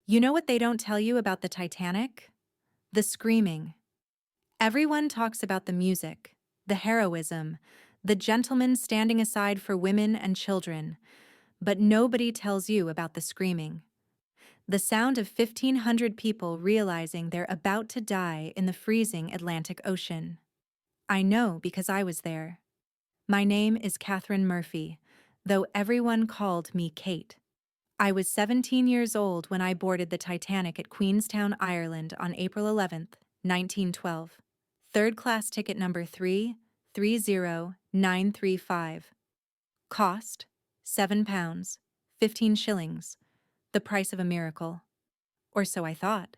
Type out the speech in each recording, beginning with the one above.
You know what they don't tell you about the Titanic? The screaming. Everyone talks about the music, the heroism, the gentlemen standing aside for women and children, but nobody tells you about the screaming. The sound of 1,500 people realizing they're about to die in the freezing Atlantic Ocean. I know because I was there. My name is Catherine Murphy, though everyone called me Kate. I was 17 years old when I boarded the Titanic at Queenstown, Ireland on April 11th, 1912. Third-class ticket number 330935. Cost, £7, 15 shillings, the price of a miracle. Or so I thought.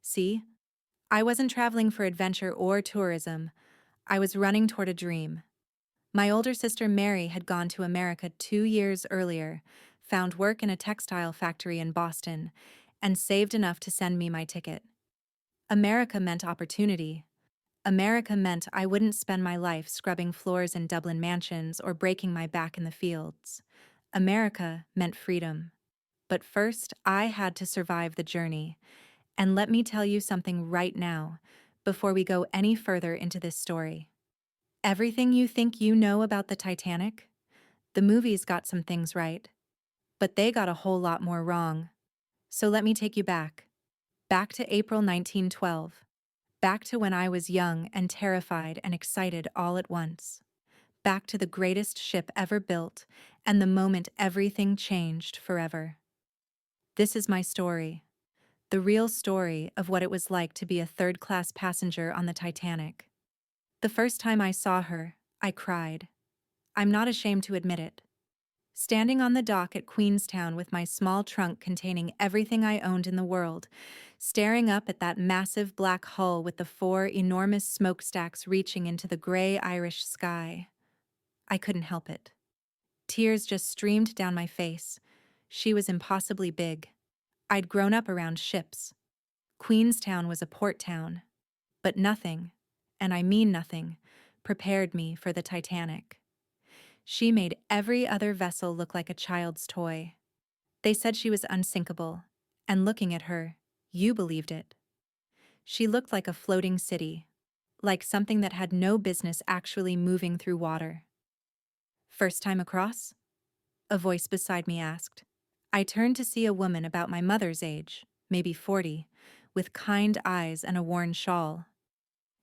See, I wasn't traveling for adventure or tourism. I was running toward a dream. My older sister Mary had gone to America 2 years earlier, found work in a textile factory in Boston, and saved enough to send me my ticket. America meant opportunity. America meant I wouldn't spend my life scrubbing floors in Dublin mansions or breaking my back in the fields. America meant freedom. But first, I had to survive the journey. And let me tell you something right now, before we go any further into this story. Everything you think you know about the Titanic? The movies got some things right, but they got a whole lot more wrong. So let me take you back. Back to April 1912. Back to when I was young and terrified and excited all at once. Back to the greatest ship ever built and the moment everything changed forever. This is my story. The real story of what it was like to be a third-class passenger on the Titanic. The first time I saw her, I cried. I'm not ashamed to admit it. Standing on the dock at Queenstown with my small trunk containing everything I owned in the world, staring up at that massive black hull with the 4 enormous smokestacks reaching into the gray Irish sky. I couldn't help it. Tears just streamed down my face. She was impossibly big. I'd grown up around ships. Queenstown was a port town. But nothing, and I mean nothing, prepared me for the Titanic. She made every other vessel look like a child's toy. They said she was unsinkable, and looking at her, you believed it. She looked like a floating city, like something that had no business actually moving through water. First time across? A voice beside me asked. I turned to see a woman about my mother's age, maybe 40, with kind eyes and a worn shawl.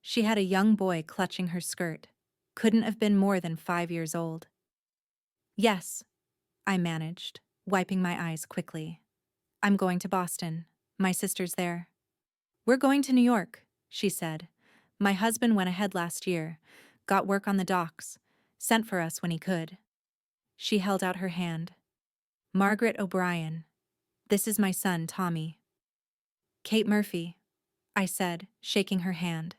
She had a young boy clutching her skirt. Couldn't have been more than 5 years old. Yes, I managed, wiping my eyes quickly. I'm going to Boston. My sister's there. We're going to New York, she said. My husband went ahead last year, got work on the docks, sent for us when he could. She held out her hand. Margaret O'Brien. This is my son, Tommy. Kate Murphy, I said, shaking her hand.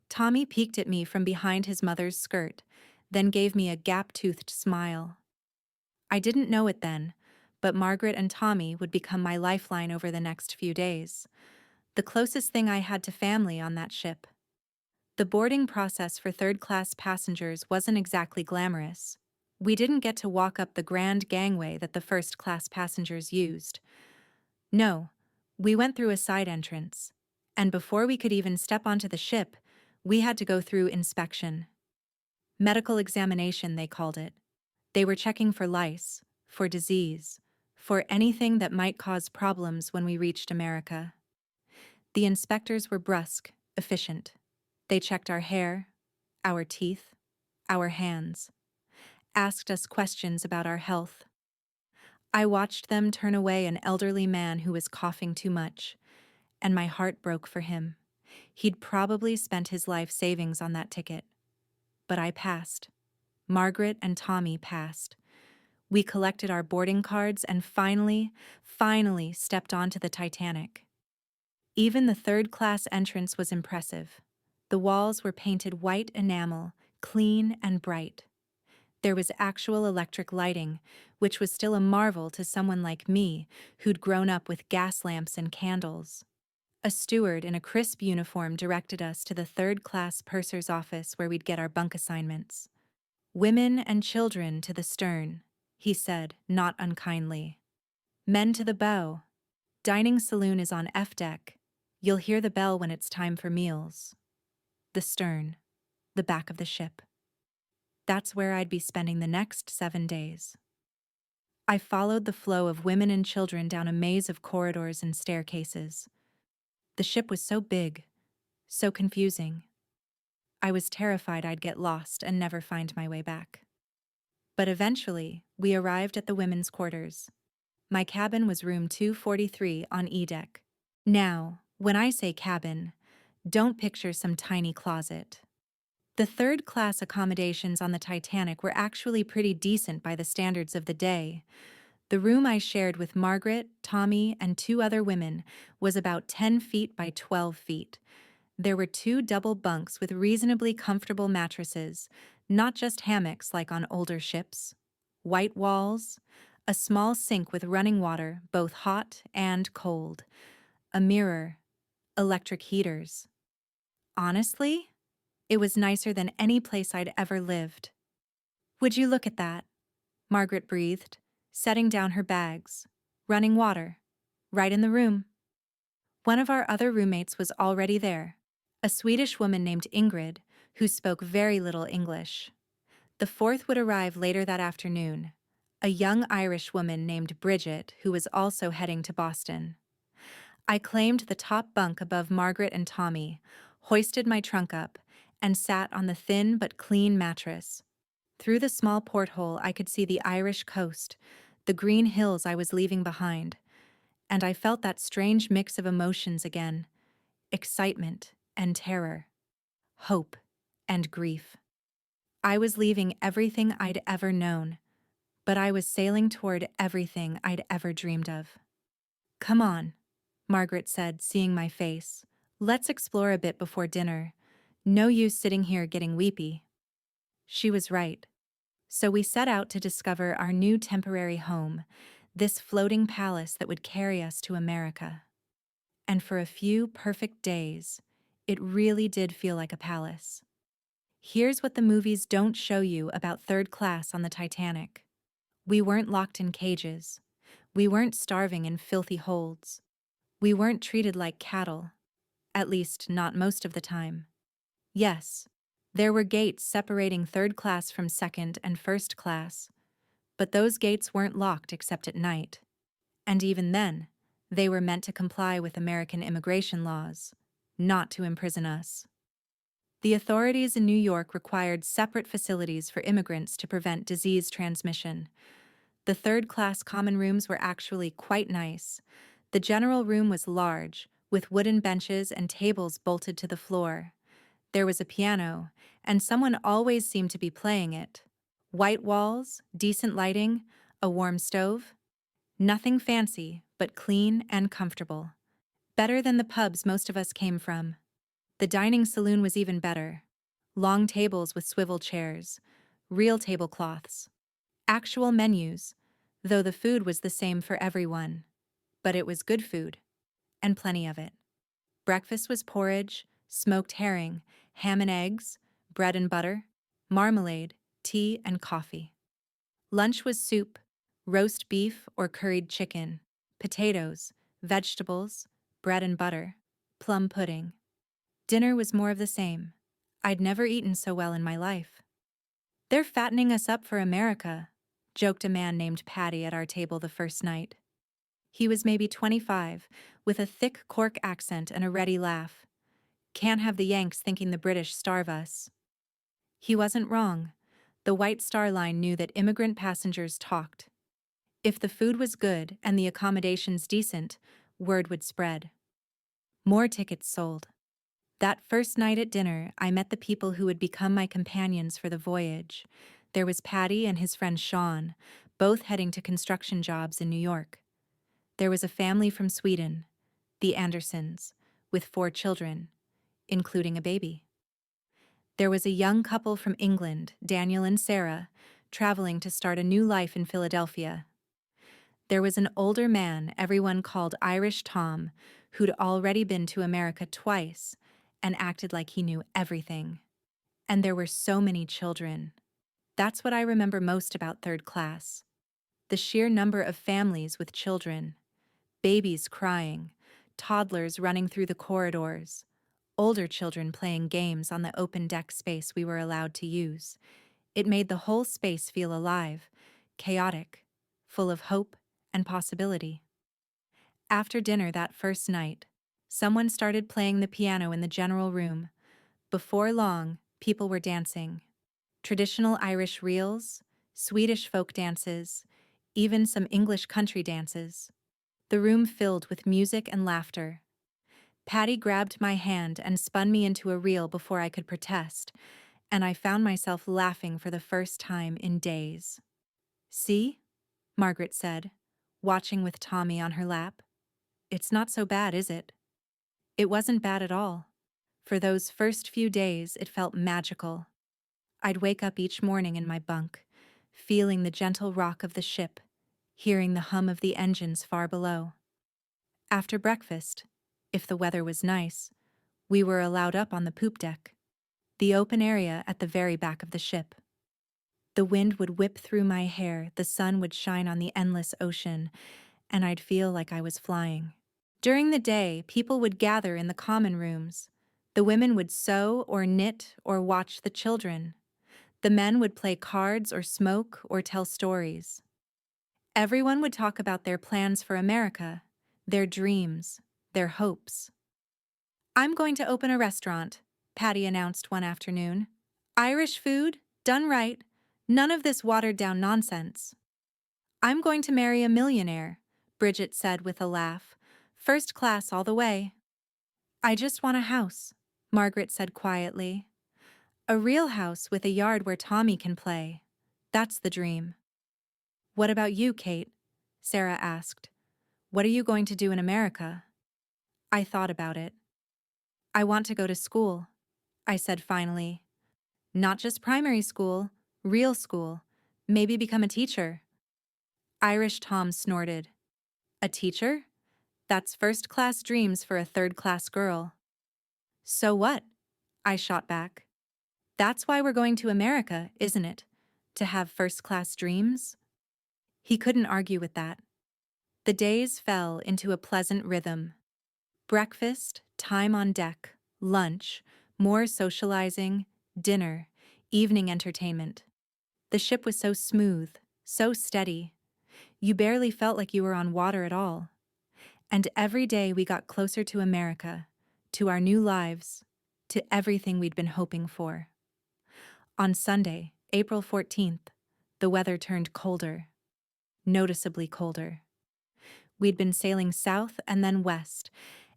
Tommy peeked at me from behind his mother's skirt, then gave me a gap-toothed smile. I didn't know it then, but Margaret and Tommy would become my lifeline over the next few days. The closest thing I had to family on that ship. The boarding process for third-class passengers wasn't exactly glamorous. We didn't get to walk up the grand gangway that the first-class passengers used. No, we went through a side entrance, and before we could even step onto the ship, we had to go through inspection. Medical examination, they called it. They were checking for lice, for disease, for anything that might cause problems when we reached America. The inspectors were brusque, efficient. They checked our hair, our teeth, our hands, asked us questions about our health. I watched them turn away an elderly man who was coughing too much, and my heart broke for him. He'd probably spent his life savings on that ticket. But I passed. Margaret and Tommy passed. We collected our boarding cards and finally stepped onto the Titanic. Even the third-class entrance was impressive. The walls were painted white enamel, clean and bright. There was actual electric lighting, which was still a marvel to someone like me who'd grown up with gas lamps and candles. A steward in a crisp uniform directed us to the third-class purser's office where we'd get our bunk assignments. Women and children to the stern, he said, not unkindly. Men to the bow. Dining saloon is on F deck. You'll hear the bell when it's time for meals. The stern, the back of the ship. That's where I'd be spending the next 7 days. I followed the flow of women and children down a maze of corridors and staircases. The ship was so big, so confusing. I was terrified I'd get lost and never find my way back. But eventually, we arrived at the women's quarters. My cabin was room 243 on E deck. Now, when I say cabin, don't picture some tiny closet. The third-class accommodations on the Titanic were actually pretty decent by the standards of the day. The room I shared with Margaret, Tommy, and 2 other women was about 10 feet by 12 feet. There were 2 double bunks with reasonably comfortable mattresses, not just hammocks like on older ships. White walls, a small sink with running water, both hot and cold, a mirror, electric heaters. Honestly, it was nicer than any place I'd ever lived. "Would you look at that?" Margaret breathed, setting down her bags. "Running water. Right in the room." One of our other roommates was already there, a Swedish woman named Ingrid, who spoke very little English. The fourth would arrive later that afternoon, a young Irish woman named Bridget, who was also heading to Boston. I claimed the top bunk above Margaret and Tommy, hoisted my trunk up, and sat on the thin but clean mattress. Through the small porthole I could see the Irish coast, the green hills I was leaving behind, and I felt that strange mix of emotions again: excitement and terror, hope and grief. I was leaving everything I'd ever known, but I was sailing toward everything I'd ever dreamed of. "Come on," Margaret said, seeing my face. "Let's explore a bit before dinner. No use sitting here getting weepy." She was right. So we set out to discover our new temporary home, this floating palace that would carry us to America. And for a few perfect days, it really did feel like a palace. Here's what the movies don't show you about third class on the Titanic. We weren't locked in cages. We weren't starving in filthy holds. We weren't treated like cattle, at least not most of the time. Yes, there were gates separating third class from second and first class, but those gates weren't locked except at night. And even then, they were meant to comply with American immigration laws, not to imprison us. The authorities in New York required separate facilities for immigrants to prevent disease transmission. The third-class common rooms were actually quite nice. The general room was large, with wooden benches and tables bolted to the floor. There was a piano, and someone always seemed to be playing it. White walls, decent lighting, a warm stove. Nothing fancy, but clean and comfortable. Better than the pubs most of us came from. The dining saloon was even better. Long tables with swivel chairs, real tablecloths, actual menus, though the food was the same for everyone. But it was good food, and plenty of it. Breakfast was porridge, smoked herring, ham and eggs, bread and butter, marmalade, tea, and coffee. Lunch was soup, roast beef or curried chicken, potatoes, vegetables, bread and butter, plum pudding. Dinner was more of the same. I'd never eaten so well in my life. "They're fattening us up for America," joked a man named Patty at our table the first night. He was maybe 25, with a thick Cork accent and a ready laugh. "Can't have the Yanks thinking the British starve us." He wasn't wrong. The White Star Line knew that immigrant passengers talked. If the food was good and the accommodations decent, word would spread. More tickets sold. That first night at dinner, I met the people who would become my companions for the voyage. There was Patty and his friend Sean, both heading to construction jobs in New York. There was a family from Sweden, the Andersons, with 4 children, including a baby. There was a young couple from England, Daniel and Sarah, traveling to start a new life in Philadelphia. There was an older man everyone called Irish Tom, who'd already been to America twice and acted like he knew everything. And there were so many children. That's what I remember most about third class. The sheer number of families with children. Babies crying, toddlers running through the corridors, older children playing games on the open deck space we were allowed to use. It made the whole space feel alive, chaotic, full of hope and possibility. After dinner that first night, someone started playing the piano in the general room. Before long, people were dancing. Traditional Irish reels, Swedish folk dances, even some English country dances. The room filled with music and laughter. Patty grabbed my hand and spun me into a reel before I could protest, and I found myself laughing for the first time in days. "See?" Margaret said, watching with Tommy on her lap. "It's not so bad, is it?" It wasn't bad at all. For those first few days, it felt magical. I'd wake up each morning in my bunk, feeling the gentle rock of the ship, hearing the hum of the engines far below. After breakfast, if the weather was nice, we were allowed up on the poop deck, the open area at the very back of the ship. The wind would whip through my hair, the sun would shine on the endless ocean, and I'd feel like I was flying. During the day, people would gather in the common rooms. The women would sew or knit or watch the children. The men would play cards or smoke or tell stories. Everyone would talk about their plans for America, their dreams, their hopes. "I'm going to open a restaurant," Patty announced one afternoon. "Irish food, done right, none of this watered-down nonsense." "I'm going to marry a millionaire," Bridget said with a laugh. "First class all the way." "I just want a house," Margaret said quietly. "A real house with a yard where Tommy can play. That's the dream." "What about you, Kate?" Sarah asked. "What are you going to do in America?" I thought about it. "I want to go to school," I said finally. "Not just primary school, real school. Maybe become a teacher." Irish Tom snorted. "A teacher? That's first-class dreams for a third-class girl." "So what?" I shot back. "That's why we're going to America, isn't it? To have first-class dreams?" He couldn't argue with that. The days fell into a pleasant rhythm. Breakfast, time on deck, lunch, more socializing, dinner, evening entertainment. The ship was so smooth, so steady. You barely felt like you were on water at all. And every day we got closer to America, to our new lives, to everything we'd been hoping for. On Sunday, April 14th, the weather turned colder, noticeably colder. We'd been sailing south and then west,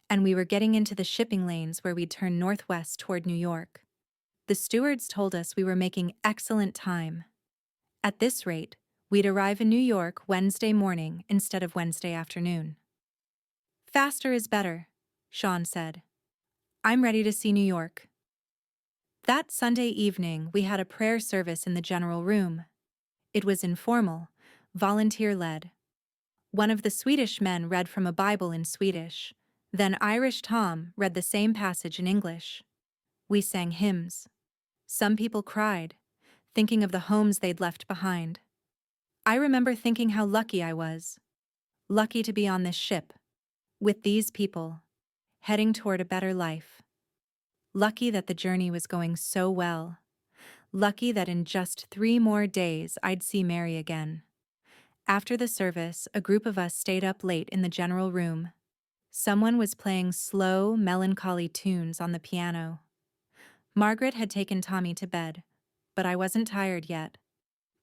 and we were getting into the shipping lanes where we'd turn northwest toward New York. The stewards told us we were making excellent time. At this rate, we'd arrive in New York Wednesday morning instead of Wednesday afternoon. "Faster is better," Sean said. "I'm ready to see New York." That Sunday evening, we had a prayer service in the general room. It was informal, volunteer-led. One of the Swedish men read from a Bible in Swedish. Then Irish Tom read the same passage in English. We sang hymns. Some people cried, thinking of the homes they'd left behind. I remember thinking how lucky I was. Lucky to be on this ship, with these people, heading toward a better life. Lucky that the journey was going so well. Lucky that in just 3 more days I'd see Mary again. After the service, a group of us stayed up late in the general room. Someone was playing slow, melancholy tunes on the piano. Margaret had taken Tommy to bed, but I wasn't tired yet.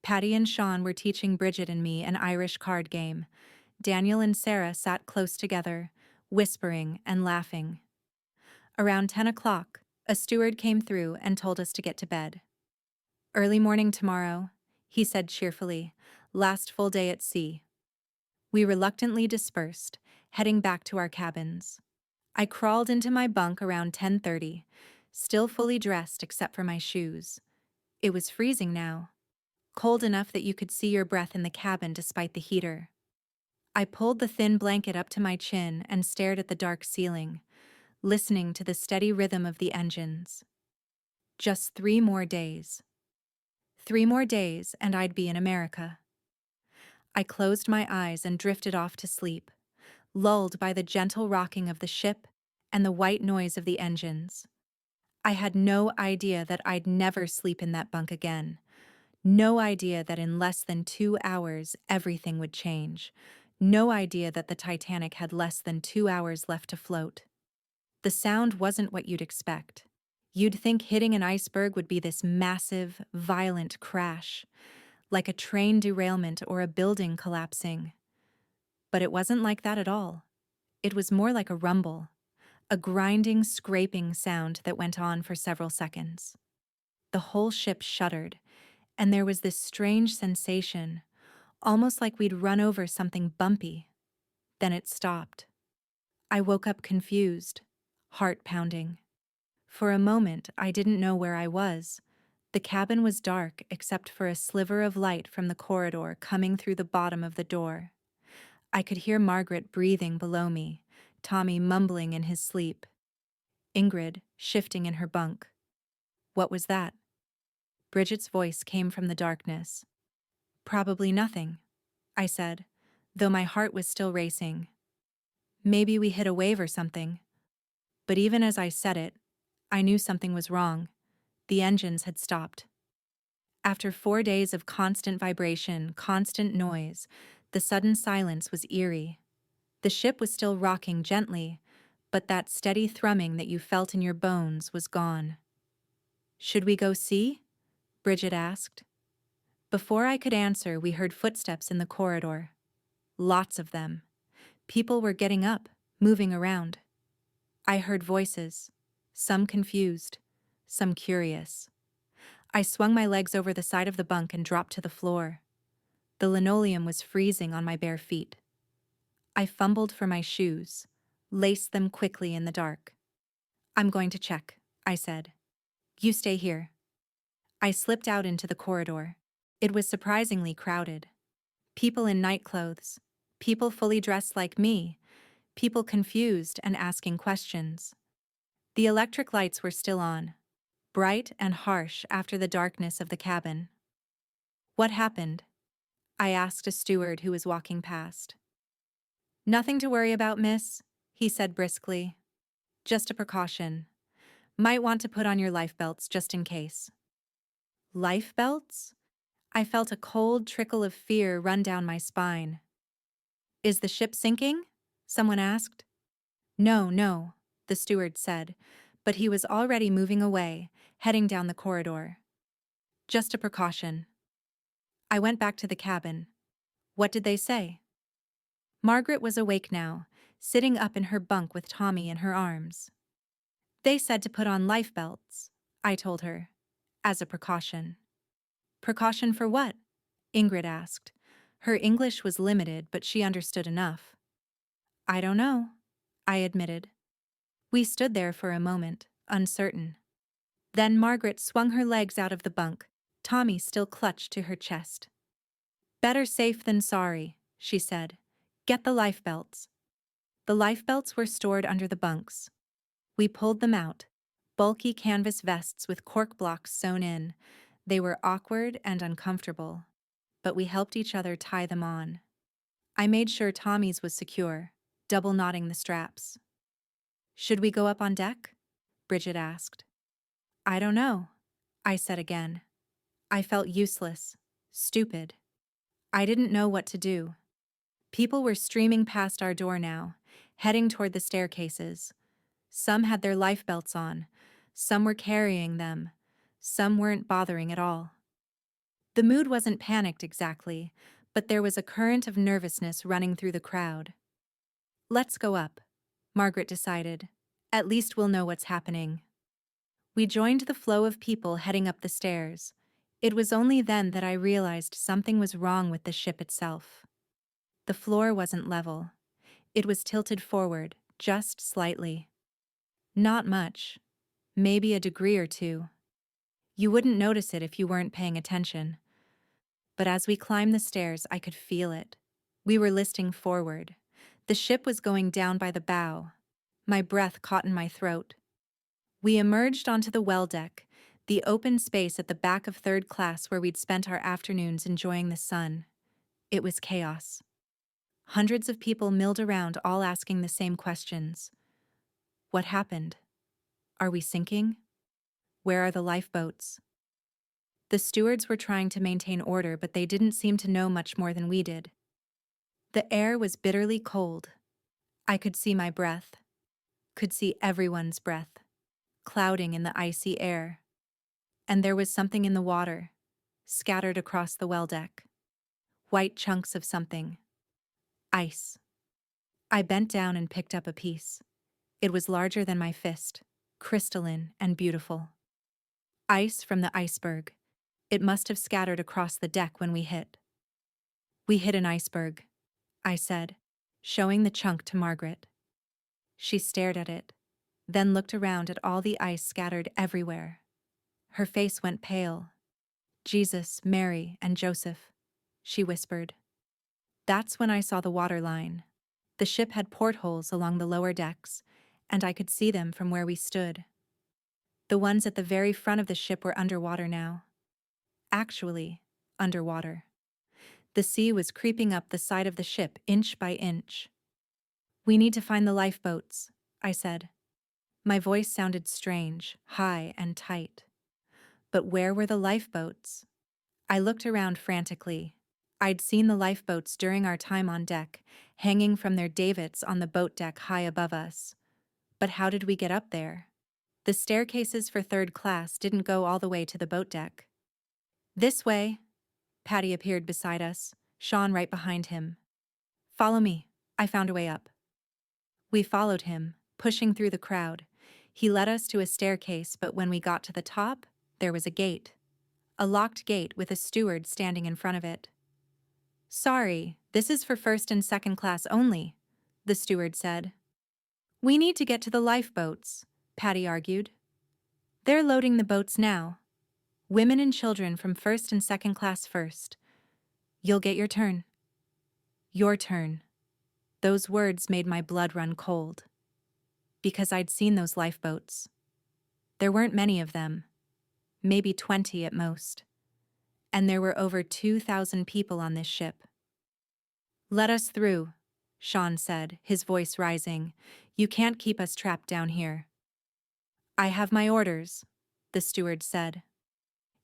Patty and Sean were teaching Bridget and me an Irish card game. Daniel and Sarah sat close together, whispering and laughing. Around 10 o'clock, a steward came through and told us to get to bed. "Early morning tomorrow," he said cheerfully, "last full day at sea." We reluctantly dispersed, heading back to our cabins. I crawled into my bunk around 10:30, still fully dressed except for my shoes. It was freezing now, cold enough that you could see your breath in the cabin despite the heater. I pulled the thin blanket up to my chin and stared at the dark ceiling, listening to the steady rhythm of the engines. Just 3 more days. 3 more days and I'd be in America. I closed my eyes and drifted off to sleep, lulled by the gentle rocking of the ship and the white noise of the engines. I had no idea that I'd never sleep in that bunk again. No idea that in less than 2 hours everything would change. No idea that the Titanic had less than 2 hours left to float. The sound wasn't what you'd expect. You'd think hitting an iceberg would be this massive, violent crash, like a train derailment or a building collapsing. But it wasn't like that at all. It was more like a rumble, a grinding, scraping sound that went on for several seconds. The whole ship shuddered, and there was this strange sensation, almost like we'd run over something bumpy. Then it stopped. I woke up confused, heart pounding. For a moment, I didn't know where I was. The cabin was dark except for a sliver of light from the corridor coming through the bottom of the door. I could hear Margaret breathing below me, Tommy mumbling in his sleep, Ingrid shifting in her bunk. What was that? Bridget's voice came from the darkness. Probably nothing, I said, though my heart was still racing. Maybe we hit a wave or something. But even as I said it, I knew something was wrong. The engines had stopped. After 4 days of constant vibration, constant noise, the sudden silence was eerie. The ship was still rocking gently, but that steady thrumming that you felt in your bones was gone. Should we go see? Bridget asked. Before I could answer, we heard footsteps in the corridor. Lots of them. People were getting up, moving around. I heard voices, some confused, some curious. I swung my legs over the side of the bunk and dropped to the floor. The linoleum was freezing on my bare feet. I fumbled for my shoes, laced them quickly in the dark. I'm going to check, I said. You stay here. I slipped out into the corridor. It was surprisingly crowded. People in nightclothes, people fully dressed like me, people confused and asking questions. The electric lights were still on, bright and harsh after the darkness of the cabin. What happened? I asked a steward who was walking past. Nothing to worry about, miss, he said briskly. Just a precaution. Might want to put on your life belts just in case. Life belts? I felt a cold trickle of fear run down my spine. Is the ship sinking? Someone asked. No, the steward said, but he was already moving away, heading down the corridor. Just a precaution. I went back to the cabin. What did they say? Margaret was awake now, sitting up in her bunk with Tommy in her arms. They said to put on life belts, I told her, as a precaution. Precaution for what? Ingrid asked. Her English was limited, but she understood enough. I don't know, I admitted. We stood there for a moment, uncertain. Then Margaret swung her legs out of the bunk, Tommy still clutched to her chest. Better safe than sorry, she said. Get the life belts. The life belts were stored under the bunks. We pulled them out, bulky canvas vests with cork blocks sewn in. They were awkward and uncomfortable, but we helped each other tie them on. I made sure Tommy's was secure, double knotting the straps. Should we go up on deck? Bridget asked. I don't know, I said again. I felt useless, stupid. I didn't know what to do. People were streaming past our door now, heading toward the staircases. Some had their life belts on, some were carrying them, some weren't bothering at all. The mood wasn't panicked exactly, but there was a current of nervousness running through the crowd. Let's go up, Margaret decided. At least we'll know what's happening. We joined the flow of people heading up the stairs. It was only then that I realized something was wrong with the ship itself. The floor wasn't level. It was tilted forward, just slightly. Not much. Maybe a degree or two. You wouldn't notice it if you weren't paying attention. But as we climbed the stairs, I could feel it. We were listing forward. The ship was going down by the bow. My breath caught in my throat. We emerged onto the well deck, the open space at the back of third class where we'd spent our afternoons enjoying the sun. It was chaos. Hundreds of people milled around, all asking the same questions. What happened? Are we sinking? Where are the lifeboats? The stewards were trying to maintain order, but they didn't seem to know much more than we did. The air was bitterly cold. I could see my breath, could see everyone's breath, clouding in the icy air. And there was something in the water, scattered across the well deck. White chunks of something. Ice. I bent down and picked up a piece. It was larger than my fist, crystalline and beautiful. Ice from the iceberg. It must have scattered across the deck when we hit. We hit an iceberg, I said, showing the chunk to Margaret. She stared at it, then looked around at all the ice scattered everywhere. Her face went pale. Jesus, Mary, and Joseph, she whispered. That's when I saw the water line. The ship had portholes along the lower decks, and I could see them from where we stood. The ones at the very front of the ship were underwater now. Actually, underwater. The sea was creeping up the side of the ship inch by inch. We need to find the lifeboats, I said. My voice sounded strange, high and tight. But where were the lifeboats? I looked around frantically. I'd seen the lifeboats during our time on deck, hanging from their davits on the boat deck high above us. But how did we get up there? The staircases for third class didn't go all the way to the boat deck. This way. Patty appeared beside us, Sean right behind him. Follow me. I found a way up. We followed him, pushing through the crowd. He led us to a staircase, but when we got to the top, there was a gate. A locked gate with a steward standing in front of it. Sorry, this is for first and second class only, the steward said. We need to get to the lifeboats, Patty argued. They're loading the boats now. Women and children from first and second class first. You'll get your turn. Your turn. Those words made my blood run cold. Because I'd seen those lifeboats. There weren't many of them. Maybe 20 at most. And there were over 2,000 people on this ship. Let us through, Sean said, his voice rising. You can't keep us trapped down here. I have my orders, the steward said.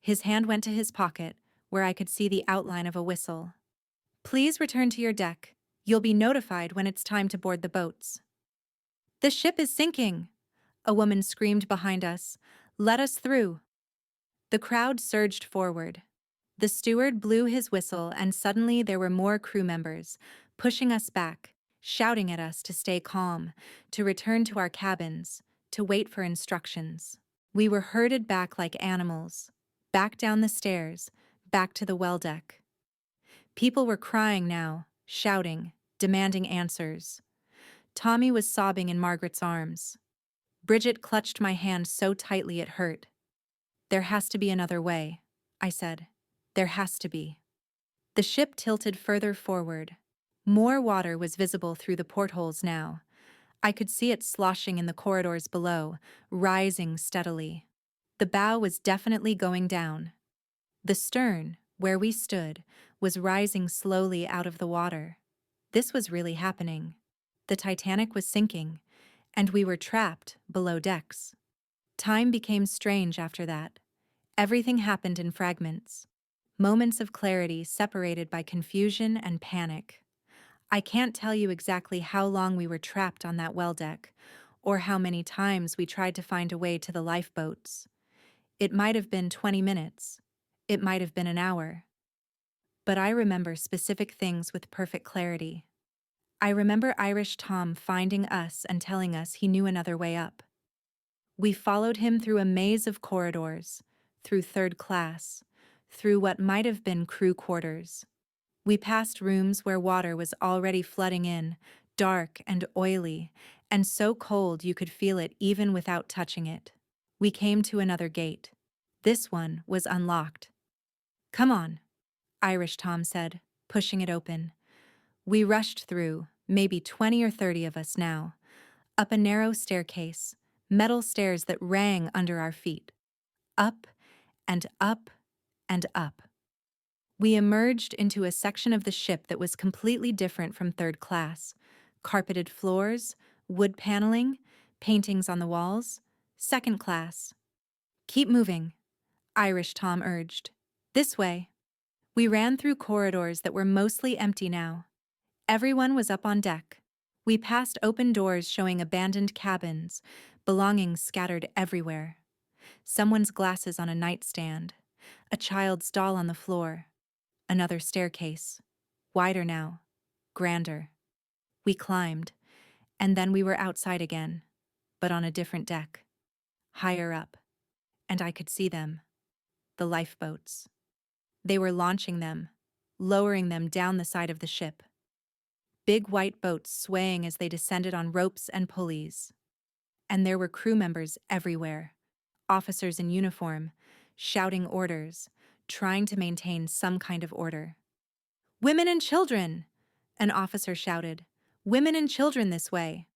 His hand went to his pocket, where I could see the outline of a whistle. Please return to your deck. You'll be notified when it's time to board the boats. The ship is sinking, a woman screamed behind us. Let us through. The crowd surged forward. The steward blew his whistle, and suddenly there were more crew members, pushing us back, shouting at us to stay calm, to return to our cabins, to wait for instructions. We were herded back like animals, back down the stairs, back to the well deck. People were crying now, shouting, demanding answers. Tommy was sobbing in Margaret's arms. Bridget clutched my hand so tightly it hurt. There has to be another way, I said. There has to be. The ship tilted further forward. More water was visible through the portholes now. I could see it sloshing in the corridors below, rising steadily. The bow was definitely going down. The stern, where we stood, was rising slowly out of the water. This was really happening. The Titanic was sinking, and we were trapped below decks. Time became strange after that. Everything happened in fragments. Moments of clarity separated by confusion and panic. I can't tell you exactly how long we were trapped on that well deck, or how many times we tried to find a way to the lifeboats. It might have been 20 minutes. It might have been an hour. But I remember specific things with perfect clarity. I remember Irish Tom finding us and telling us he knew another way up. We followed him through a maze of corridors, through third class, through what might have been crew quarters. We passed rooms where water was already flooding in, dark and oily, and so cold you could feel it even without touching it. We came to another gate. This one was unlocked. Come on, Irish Tom said, pushing it open. We rushed through, maybe 20 or 30 of us now, up a narrow staircase, metal stairs that rang under our feet. Up and up and up. We emerged into a section of the ship that was completely different from third class. Carpeted floors, wood paneling, paintings on the walls. Second class. Keep moving, Irish Tom urged. This way. We ran through corridors that were mostly empty now. Everyone was up on deck. We passed open doors showing abandoned cabins, belongings scattered everywhere. Someone's glasses on a nightstand, a child's doll on the floor, another staircase, wider now, grander. We climbed, and then we were outside again, but on a different deck, higher up, and I could see them, the lifeboats. They were launching them, lowering them down the side of the ship. Big white boats swaying as they descended on ropes and pulleys. And there were crew members everywhere, officers in uniform, shouting orders, trying to maintain some kind of order. "Women and children!" an officer shouted. "Women and children this way!"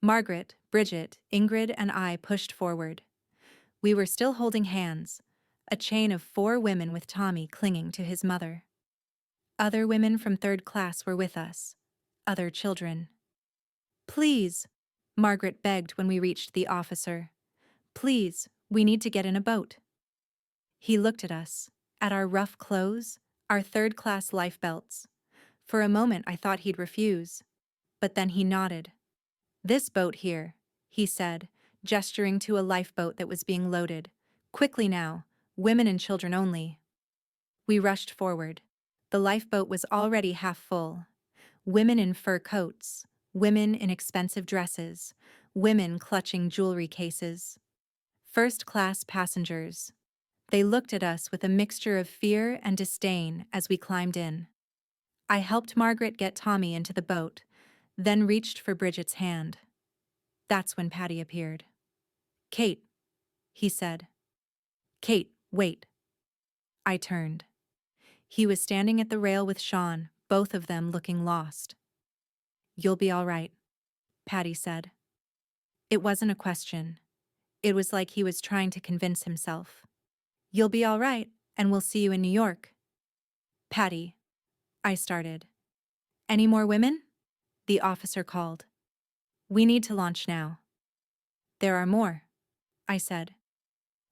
Margaret, Bridget, Ingrid, and I pushed forward. We were still holding hands, a chain of 4 women with Tommy clinging to his mother. Other women from third class were with us, other children. "Please," Margaret begged when we reached the officer. "Please, we need to get in a boat." He looked at us, at our rough clothes, our third-class life belts. For a moment I thought he'd refuse, but then he nodded. "This boat here," he said, gesturing to a lifeboat that was being loaded. "Quickly now, women and children only." We rushed forward. The lifeboat was already half full. Women in fur coats, women in expensive dresses, women clutching jewelry cases. First-class passengers. They looked at us with a mixture of fear and disdain as we climbed in. I helped Margaret get Tommy into the boat, then reached for Bridget's hand. That's when Patty appeared. "Kate," he said. "Kate, wait." I turned. He was standing at the rail with Sean, both of them looking lost. "You'll be all right," Patty said. It wasn't a question. It was like he was trying to convince himself. "You'll be all right, and we'll see you in New York." "Patty," I started. "Any more women?" the officer called. "We need to launch now." "There are more," I said.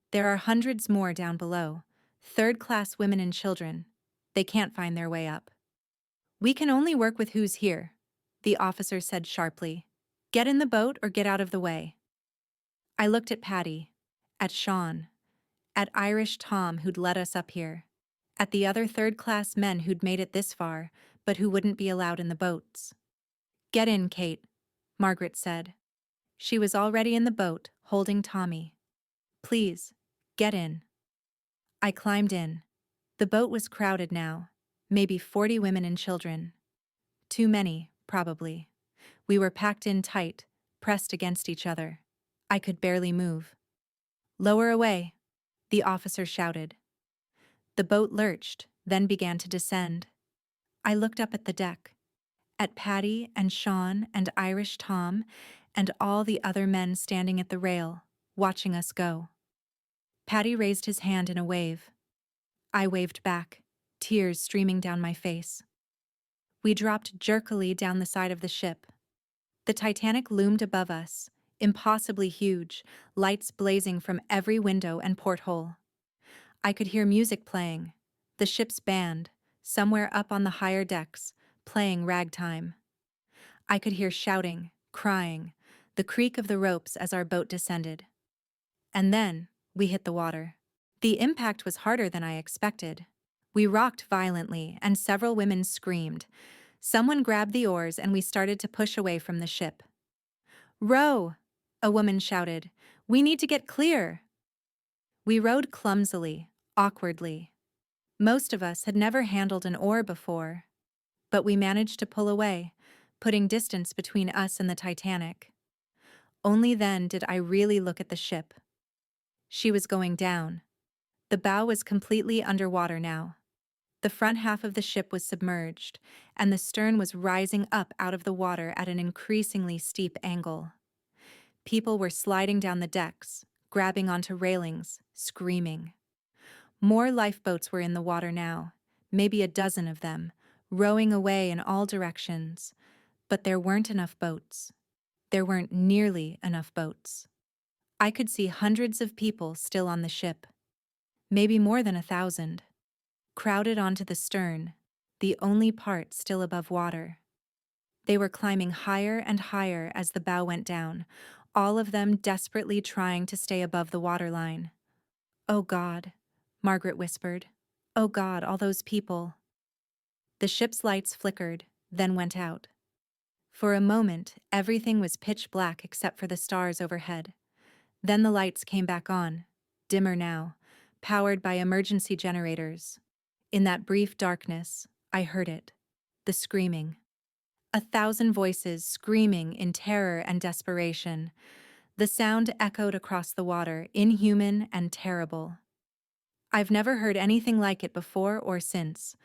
"There are hundreds more down below, third-class women and children. They can't find their way up." "We can only work with who's here," the officer said sharply. "Get in the boat or get out of the way." I looked at Patty, at Sean, at Irish Tom who'd led us up here, at the other third-class men who'd made it this far, but who wouldn't be allowed in the boats. "Get in, Kate," Margaret said. She was already in the boat, holding Tommy. "Please, get in." I climbed in. The boat was crowded now, maybe 40 women and children. Too many, probably. We were packed in tight, pressed against each other. I could barely move. "Lower away," the officer shouted. The boat lurched, then began to descend. I looked up at the deck, at Patty and Sean and Irish Tom and all the other men standing at the rail, watching us go. Patty raised his hand in a wave. I waved back, tears streaming down my face. We dropped jerkily down the side of the ship. The Titanic loomed above us, impossibly huge, lights blazing from every window and porthole. I could hear music playing, the ship's band, somewhere up on the higher decks, playing ragtime. I could hear shouting, crying, the creak of the ropes as our boat descended. And then, we hit the water. The impact was harder than I expected. We rocked violently, and several women screamed. Someone grabbed the oars and we started to push away from the ship. "Row!" a woman shouted. "We need to get clear!" We rowed clumsily, awkwardly. Most of us had never handled an oar before, but we managed to pull away, putting distance between us and the Titanic. Only then did I really look at the ship. She was going down. The bow was completely underwater now. The front half of the ship was submerged, and the stern was rising up out of the water at an increasingly steep angle. People were sliding down the decks, grabbing onto railings, screaming. More lifeboats were in the water now, maybe a dozen of them, rowing away in all directions. But there weren't enough boats. There weren't nearly enough boats. I could see hundreds of people still on the ship. Maybe more than 1,000. Crowded onto the stern, the only part still above water. They were climbing higher and higher as the bow went down, all of them desperately trying to stay above the waterline. "Oh God," Margaret whispered. "Oh God, all those people." The ship's lights flickered, then went out. For a moment, everything was pitch black except for the stars overhead. Then the lights came back on, dimmer now, powered by emergency generators. In that brief darkness, I heard it. The screaming. 1,000 voices screaming in terror and desperation. The sound echoed across the water, inhuman and terrible. I've never heard anything like it before or since.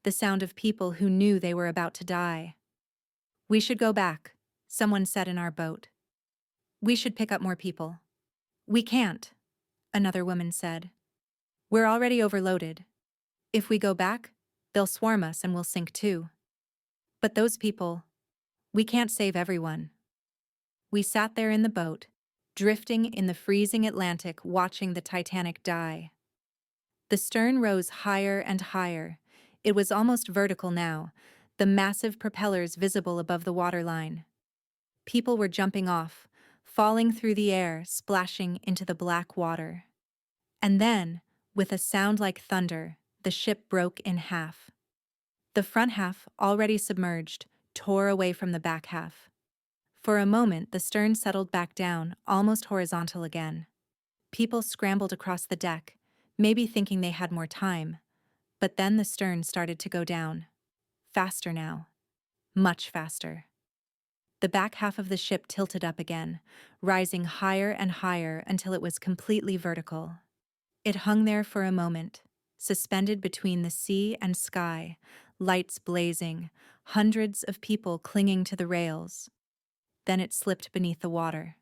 The sound of people who knew they were about to die. "We should go back," someone said in our boat. "We should pick up more people." "We can't," another woman said. "We're already overloaded. If we go back, they'll swarm us and we'll sink too." "But those people, we can't save everyone." We sat there in the boat, drifting in the freezing Atlantic, watching the Titanic die. The stern rose higher and higher. It was almost vertical now, the massive propellers visible above the waterline. People were jumping off, falling through the air, splashing into the black water. And then, with a sound like thunder, the ship broke in half. The front half, already submerged, tore away from the back half. For a moment, the stern settled back down, almost horizontal again. People scrambled across the deck, maybe thinking they had more time. But then the stern started to go down. Faster now. Much faster. The back half of the ship tilted up again, rising higher and higher until it was completely vertical. It hung there for a moment, suspended between the sea and sky, lights blazing, hundreds of people clinging to the rails. Then it slipped beneath the water.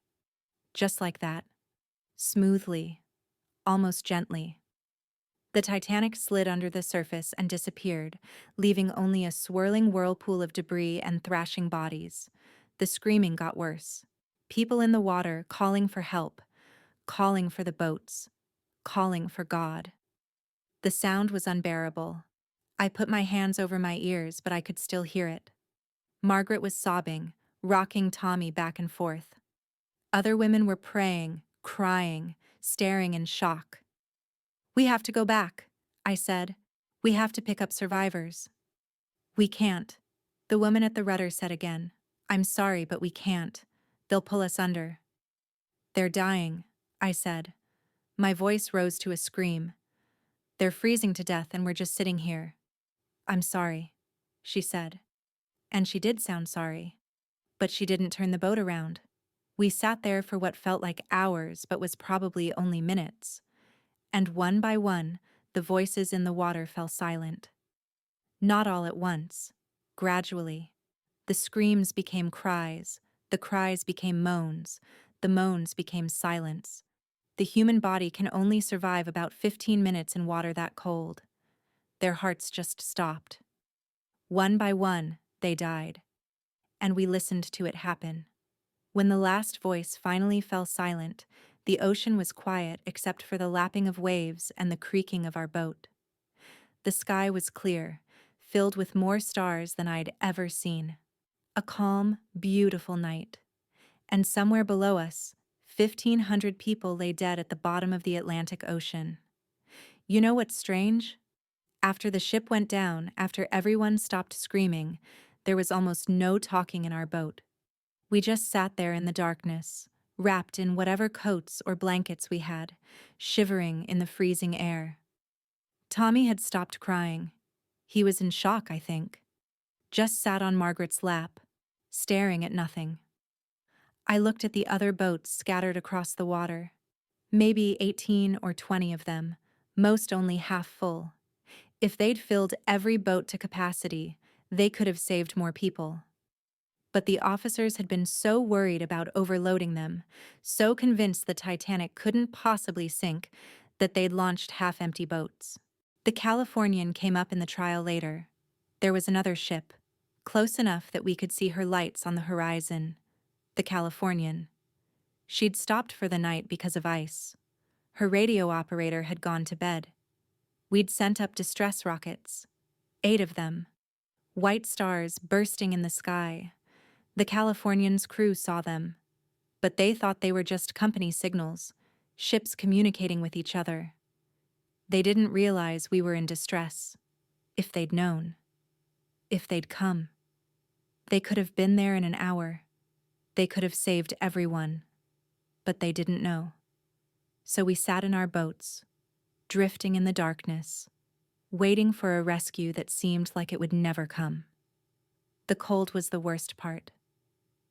Just like that. Smoothly, almost gently. The Titanic slid under the surface and disappeared, leaving only a swirling whirlpool of debris and thrashing bodies. The screaming got worse. People in the water calling for help, calling for the boats, calling for God. The sound was unbearable. I put my hands over my ears, but I could still hear it. Margaret was sobbing, rocking Tommy back and forth. Other women were praying, crying, staring in shock. "We have to go back," I said. "We have to pick up survivors." "We can't," the woman at the rudder said again. "I'm sorry, but we can't. They'll pull us under." "They're dying," I said. My voice rose to a scream. "They're freezing to death and we're just sitting here." "I'm sorry," she said. And she did sound sorry. But she didn't turn the boat around. We sat there for what felt like hours but was probably only minutes. And one by one, the voices in the water fell silent. Not all at once. Gradually. The screams became cries, the cries became moans, the moans became silence. The human body can only survive about 15 minutes in water that cold. Their hearts just stopped. One by one, they died. And we listened to it happen. When the last voice finally fell silent, the ocean was quiet except for the lapping of waves and the creaking of our boat. The sky was clear, filled with more stars than I'd ever seen. A calm, beautiful night. And somewhere below us, 1,500 people lay dead at the bottom of the Atlantic Ocean. You know what's strange? After the ship went down, after everyone stopped screaming, there was almost no talking in our boat. We just sat there in the darkness, wrapped in whatever coats or blankets we had, shivering in the freezing air. Tommy had stopped crying. He was in shock, I think. Just sat on Margaret's lap, staring at nothing. I looked at the other boats scattered across the water. Maybe 18 or 20 of them, most only half full. If they'd filled every boat to capacity, they could have saved more people. But the officers had been so worried about overloading them, so convinced the Titanic couldn't possibly sink, that they'd launched half-empty boats. The Californian came up in the trial later. There was another ship, close enough that we could see her lights on the horizon. The Californian. She'd stopped for the night because of ice. Her radio operator had gone to bed. We'd sent up distress rockets. 8 of them. White stars bursting in the sky. The Californian's crew saw them. But they thought they were just company signals, ships communicating with each other. They didn't realize we were in distress. If they'd known. If they'd come. They could have been there in an hour. They could have saved everyone. But they didn't know. So we sat in our boats, drifting in the darkness, waiting for a rescue that seemed like it would never come. The cold was the worst part.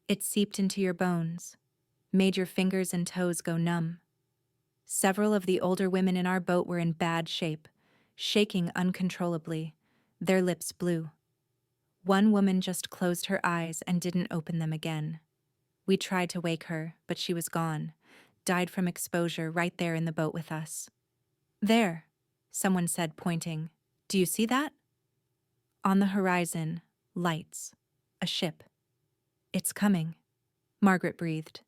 It seeped into your bones, made your fingers and toes go numb. Several of the older women in our boat were in bad shape, shaking uncontrollably, their lips blue. One woman just closed her eyes and didn't open them again. We tried to wake her, but she was gone, died from exposure right there in the boat with us. There, someone said, pointing. Do you see that? On the horizon, lights. A ship. It's coming. Margaret breathed.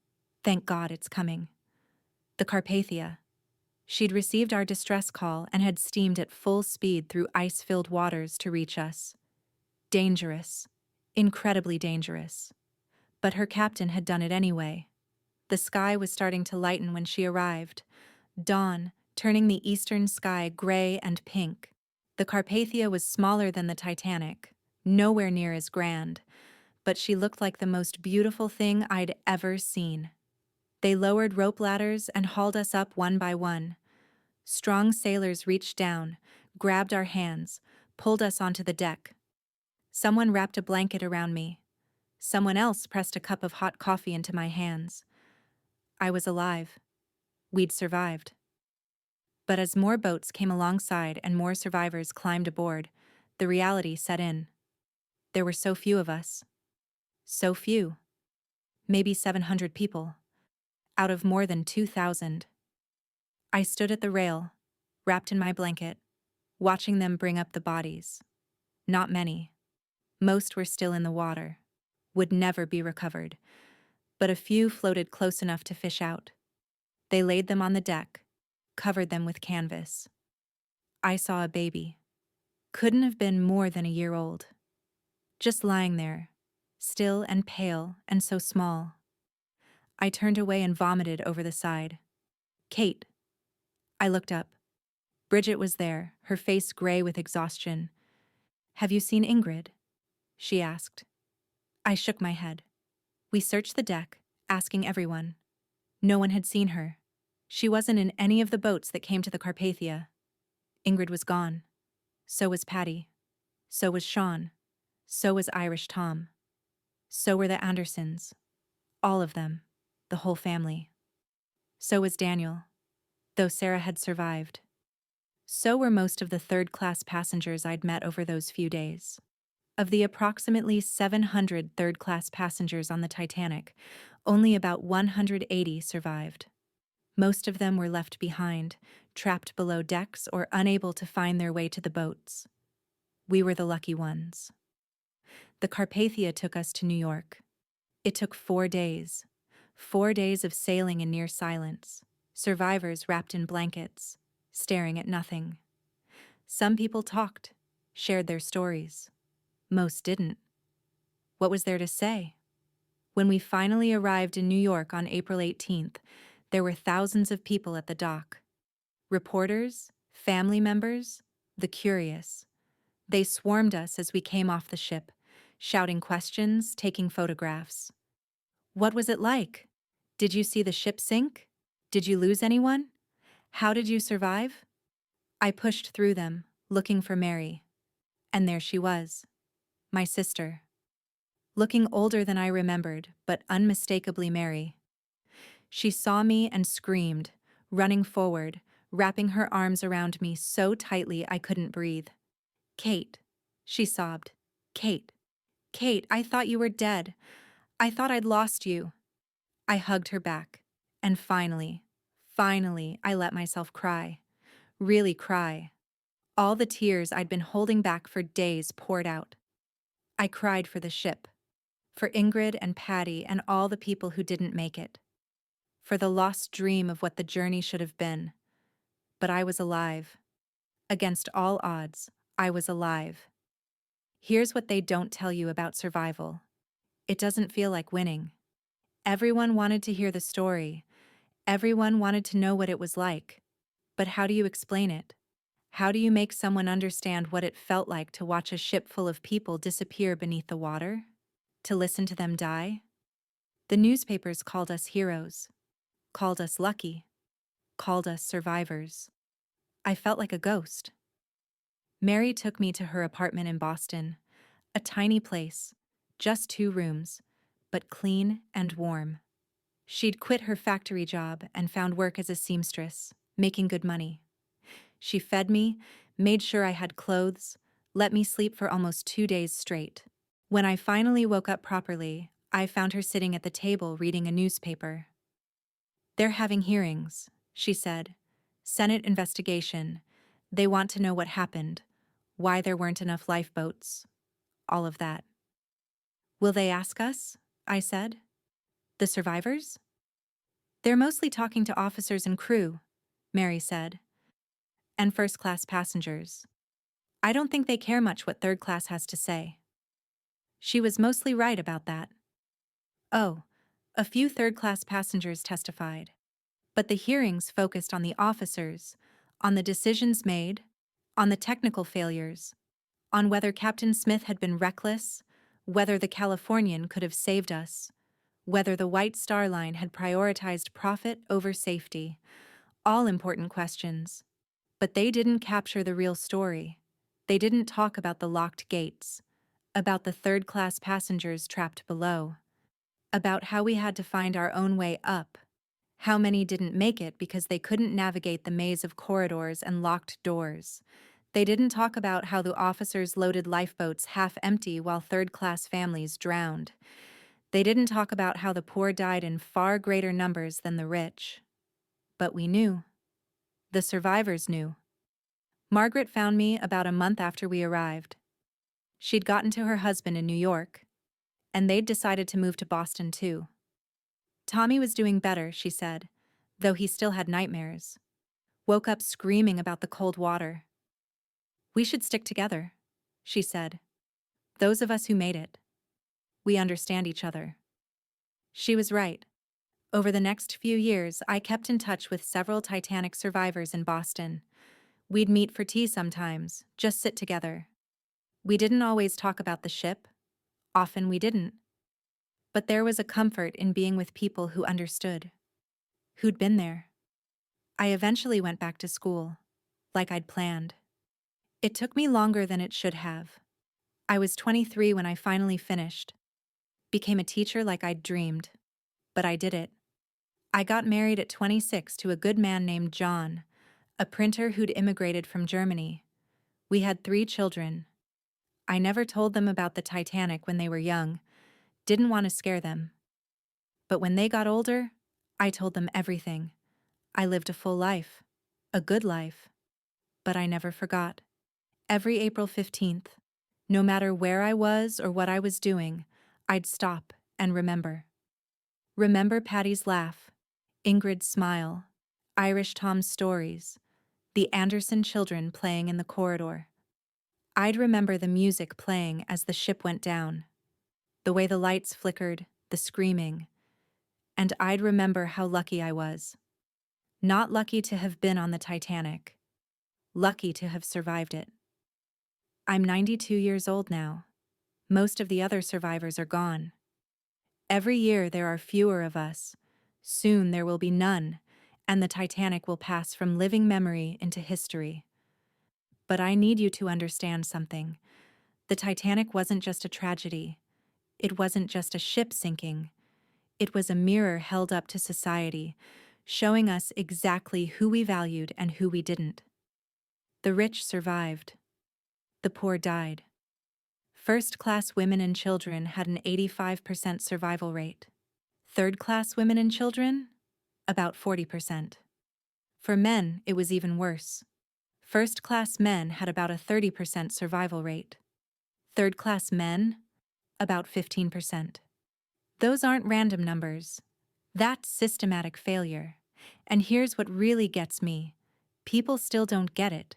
Thank God it's coming. The Carpathia. She'd received our distress call and had steamed at full speed through ice-filled waters to reach us. Dangerous. Incredibly dangerous. But her captain had done it anyway. The sky was starting to lighten when she arrived. Dawn, turning the eastern sky gray and pink. The Carpathia was smaller than the Titanic, nowhere near as grand, but she looked like the most beautiful thing I'd ever seen. They lowered rope ladders and hauled us up one by one. Strong sailors reached down, grabbed our hands, pulled us onto the deck. Someone wrapped a blanket around me. Someone else pressed a cup of hot coffee into my hands. I was alive. We'd survived. But as more boats came alongside and more survivors climbed aboard, the reality set in. There were so few of us. So few. Maybe 700 people. Out of more than 2,000. I stood at the rail, wrapped in my blanket, watching them bring up the bodies. Not many. Most were still in the water, would never be recovered, but a few floated close enough to fish out. They laid them on the deck, covered them with canvas. I saw a baby. Couldn't have been more than a year old. Just lying there, still and pale and so small. I turned away and vomited over the side. Kate. I looked up. Bridget was there, her face gray with exhaustion. Have you seen Ingrid? She asked. I shook my head. We searched the deck, asking everyone. No one had seen her. She wasn't in any of the boats that came to the Carpathia. Ingrid was gone. So was Patty. So was Sean. So was Irish Tom. So were the Andersons. All of them. The whole family. So was Daniel, though Sarah had survived. So were most of the third-class passengers I'd met over those few days. Of the approximately 700 third-class passengers on the Titanic, only about 180 survived. Most of them were left behind, trapped below decks or unable to find their way to the boats. We were the lucky ones. The Carpathia took us to New York. It took 4 days. 4 days of sailing in near silence, survivors wrapped in blankets, staring at nothing. Some people talked, shared their stories. Most didn't. What was there to say? When we finally arrived in New York on April 18th, there were thousands of people at the dock. Reporters, family members, the curious. They swarmed us as we came off the ship, shouting questions, taking photographs. What was it like? Did you see the ship sink? Did you lose anyone? How did you survive? I pushed through them, looking for Mary. And there she was. My sister. Looking older than I remembered, but unmistakably Mary. She saw me and screamed, running forward, wrapping her arms around me so tightly I couldn't breathe. Kate, she sobbed. Kate. Kate, I thought you were dead. I thought I'd lost you. I hugged her back, and finally, I let myself cry. Really cry. All the tears I'd been holding back for days poured out. I cried for the ship, for Ingrid and Patty and all the people who didn't make it, for the lost dream of what the journey should have been. But I was alive. Against all odds, I was alive. Here's what they don't tell you about survival. It doesn't feel like winning. Everyone wanted to hear the story. Everyone wanted to know what it was like. But how do you explain it? How do you make someone understand what it felt like to watch a ship full of people disappear beneath the water? To listen to them die? The newspapers called us heroes, called us lucky, called us survivors. I felt like a ghost. Mary took me to her apartment in Boston, a tiny place, just 2 rooms, but clean and warm. She'd quit her factory job and found work as a seamstress, making good money. She fed me, made sure I had clothes, let me sleep for almost 2 days straight. When I finally woke up properly, I found her sitting at the table reading a newspaper. "They're having hearings," she said. "Senate investigation. They want to know what happened, why there weren't enough lifeboats, all of that." "Will they ask us?" I said. "The survivors?" "They're mostly talking to officers and crew," Mary said, "and first-class passengers. I don't think they care much what third class has to say." She was mostly right about that. Oh, a few third-class passengers testified. But the hearings focused on the officers, on the decisions made, on the technical failures, on whether Captain Smith had been reckless, whether the Californian could have saved us, whether the White Star Line had prioritized profit over safety. All important questions. But they didn't capture the real story. They didn't talk about the locked gates, about the third-class passengers trapped below, about how we had to find our own way up, how many didn't make it because they couldn't navigate the maze of corridors and locked doors. They didn't talk about how the officers loaded lifeboats half empty while third-class families drowned. They didn't talk about how the poor died in far greater numbers than the rich. But we knew. The survivors knew. Margaret found me about a month after we arrived. She'd gotten to her husband in New York, and they'd decided to move to Boston too. Tommy was doing better, she said, though he still had nightmares. Woke up screaming about the cold water. "We should stick together," she said. "Those of us who made it. We understand each other." She was right. Over the next few years, I kept in touch with several Titanic survivors in Boston. We'd meet for tea sometimes, just sit together. We didn't always talk about the ship. Often we didn't. But there was a comfort in being with people who understood, who'd been there. I eventually went back to school, like I'd planned. It took me longer than it should have. I was 23 when I finally finished. Became a teacher like I'd dreamed. But I did it. I got married at 26 to a good man named John, a printer who'd immigrated from Germany. We had 3 children. I never told them about the Titanic when they were young, didn't want to scare them. But when they got older, I told them everything. I lived a full life, a good life. But I never forgot. Every April 15th, no matter where I was or what I was doing, I'd stop and remember. Remember Patty's laugh, Ingrid's smile, Irish Tom's stories, the Anderson children playing in the corridor. I'd remember the music playing as the ship went down, the way the lights flickered, the screaming, and I'd remember how lucky I was. Not lucky to have been on the Titanic, lucky to have survived it. I'm 92 years old now. Most of the other survivors are gone. Every year there are fewer of us. Soon there will be none, and the Titanic will pass from living memory into history. But I need you to understand something. The Titanic wasn't just a tragedy. It wasn't just a ship sinking. It was a mirror held up to society, showing us exactly who we valued and who we didn't. The rich survived. The poor died. First-class women and children had an 85% survival rate. Third-class women and children? About 40%. For men, it was even worse. First-class men had about a 30% survival rate. Third-class men, about 15%. Those aren't random numbers. That's systematic failure. And here's what really gets me. People still don't get it.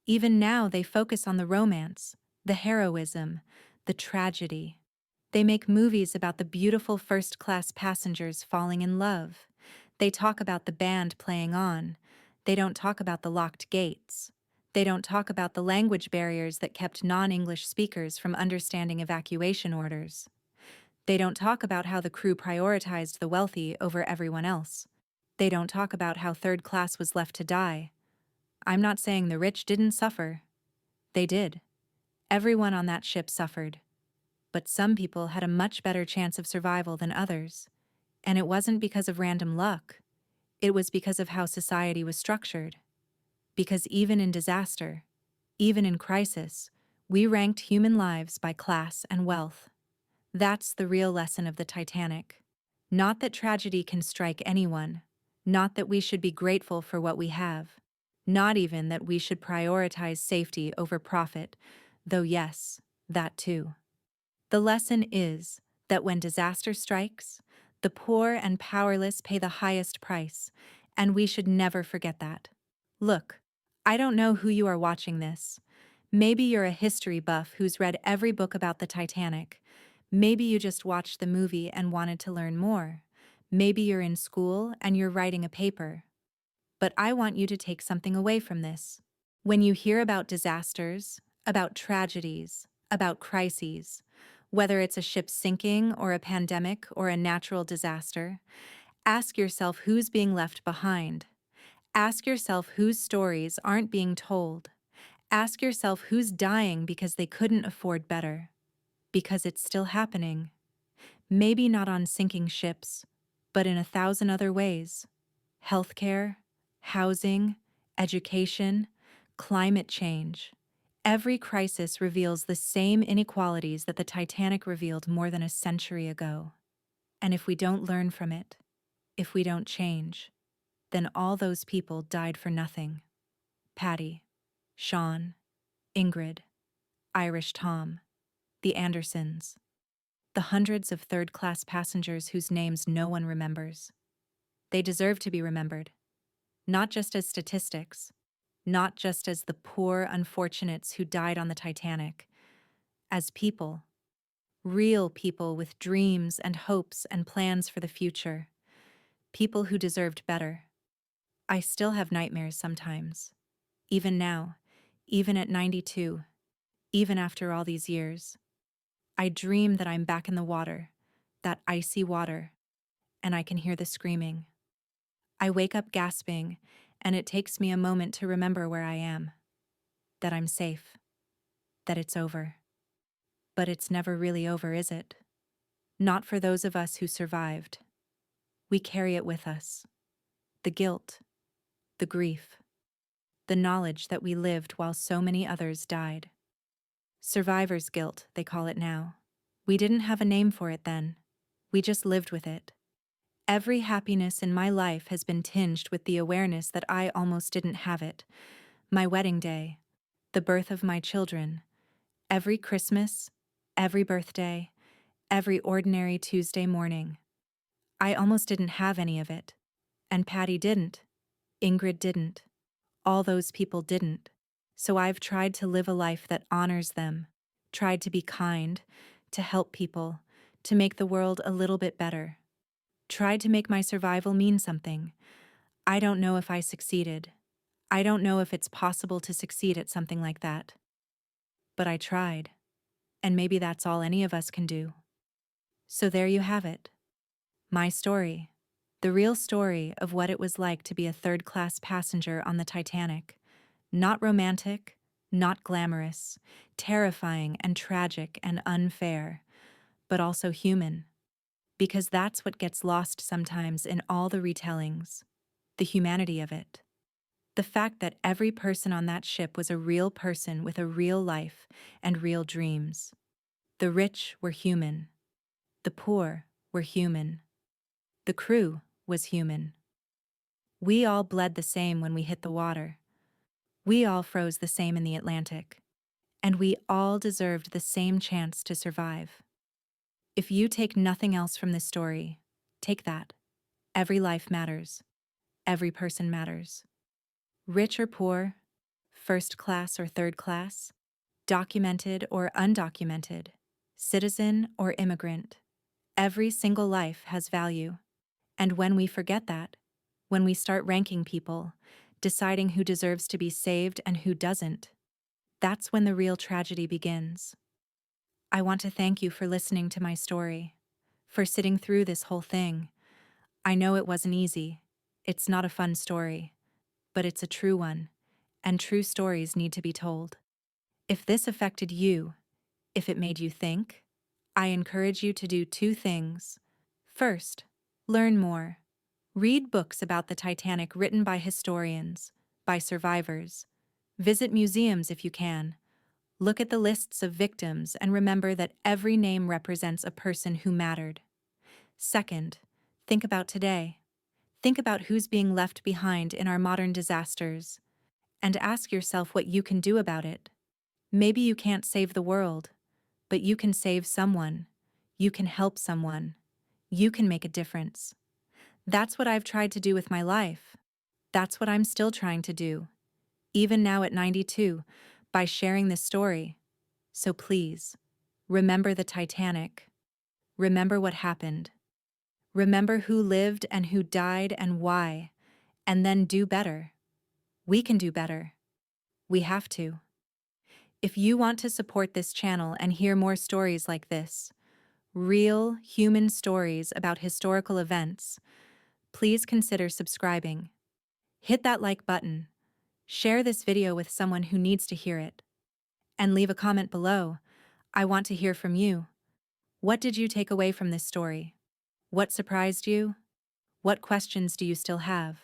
Even now they focus on the romance, the heroism, the tragedy. They make movies about the beautiful first-class passengers falling in love. They talk about the band playing on. They don't talk about the locked gates. They don't talk about the language barriers that kept non-English speakers from understanding evacuation orders. They don't talk about how the crew prioritized the wealthy over everyone else. They don't talk about how third class was left to die. I'm not saying the rich didn't suffer. They did. Everyone on that ship suffered. But some people had a much better chance of survival than others. And it wasn't because of random luck. It was because of how society was structured. Because even in disaster, even in crisis, we ranked human lives by class and wealth. That's the real lesson of the Titanic. Not that tragedy can strike anyone. Not that we should be grateful for what we have. Not even that we should prioritize safety over profit, though yes, that too. The lesson is that when disaster strikes, the poor and powerless pay the highest price, and we should never forget that. Look, I don't know who you are watching this. Maybe you're a history buff who's read every book about the Titanic. Maybe you just watched the movie and wanted to learn more. Maybe you're in school and you're writing a paper. But I want you to take something away from this. When you hear about disasters, about tragedies, about crises, whether it's a ship sinking or a pandemic or a natural disaster, ask yourself who's being left behind. Ask yourself whose stories aren't being told. Ask yourself who's dying because they couldn't afford better. Because it's still happening. Maybe not on sinking ships, but in 1,000 other ways. Healthcare, housing, education, climate change. Every crisis reveals the same inequalities that the Titanic revealed more than a century ago. And if we don't learn from it, if we don't change, then all those people died for nothing. Patty, Sean, Ingrid, Irish Tom, the Andersons, the hundreds of third-class passengers whose names no one remembers. They deserve to be remembered, not just as statistics, not just as the poor unfortunates who died on the Titanic, as people, real people with dreams and hopes and plans for the future, people who deserved better. I still have nightmares sometimes, even now, even at 92, even after all these years. I dream that I'm back in the water, that icy water, and I can hear the screaming. I wake up gasping, and it takes me a moment to remember where I am, that I'm safe, that it's over. But it's never really over, is it? Not for those of us who survived. We carry it with us. The guilt, the grief, the knowledge that we lived while so many others died. Survivor's guilt, they call it now. We didn't have a name for it then. We just lived with it. Every happiness in my life has been tinged with the awareness that I almost didn't have it. My wedding day, the birth of my children, every Christmas, every birthday, every ordinary Tuesday morning. I almost didn't have any of it. And Patty didn't. Ingrid didn't. All those people didn't. So I've tried to live a life that honors them, tried to be kind, to help people, to make the world a little bit better. Tried to make my survival mean something. I don't know if I succeeded. I don't know if it's possible to succeed at something like that. But I tried. And maybe that's all any of us can do. So there you have it. My story. The real story of what it was like to be a third-class passenger on the Titanic. Not romantic, not glamorous, terrifying and tragic and unfair, but also human. Because that's what gets lost sometimes in all the retellings, the humanity of it. The fact that every person on that ship was a real person with a real life and real dreams. The rich were human. The poor were human. The crew was human. We all bled the same when we hit the water. We all froze the same in the Atlantic, and we all deserved the same chance to survive. If you take nothing else from this story, take that. Every life matters. Every person matters. Rich or poor, first class or third class, documented or undocumented, citizen or immigrant, every single life has value. And when we forget that, when we start ranking people, deciding who deserves to be saved and who doesn't, that's when the real tragedy begins. I want to thank you for listening to my story, for sitting through this whole thing. I know it wasn't easy. It's not a fun story, but it's a true one, and true stories need to be told. If this affected you, if it made you think, I encourage you to do two things. First, learn more. Read books about the Titanic written by historians, by survivors. Visit museums if you can. Look at the lists of victims and remember that every name represents a person who mattered. Second, think about today. Think about who's being left behind in our modern disasters, and ask yourself what you can do about it. Maybe you can't save the world, but you can save someone. You can help someone. You can make a difference. That's what I've tried to do with my life. That's what I'm still trying to do, even now at 92, by sharing this story. So please, remember the Titanic. Remember what happened. Remember who lived and who died and why, and then do better. We can do better. We have to. If you want to support this channel and hear more stories like this, real human stories about historical events, please consider subscribing. Hit that like button, share this video with someone who needs to hear it, and leave a comment below. I want to hear from you. What did you take away from this story? What surprised you? What questions do you still have?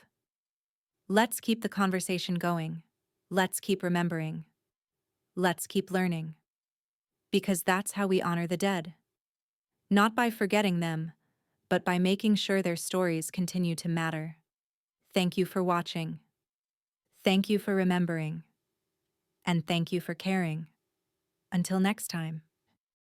Let's keep the conversation going. Let's keep remembering. Let's keep learning. Because that's how we honor the dead. Not by forgetting them, but by making sure their stories continue to matter. Thank you for watching. Thank you for remembering. And thank you for caring. Until next time.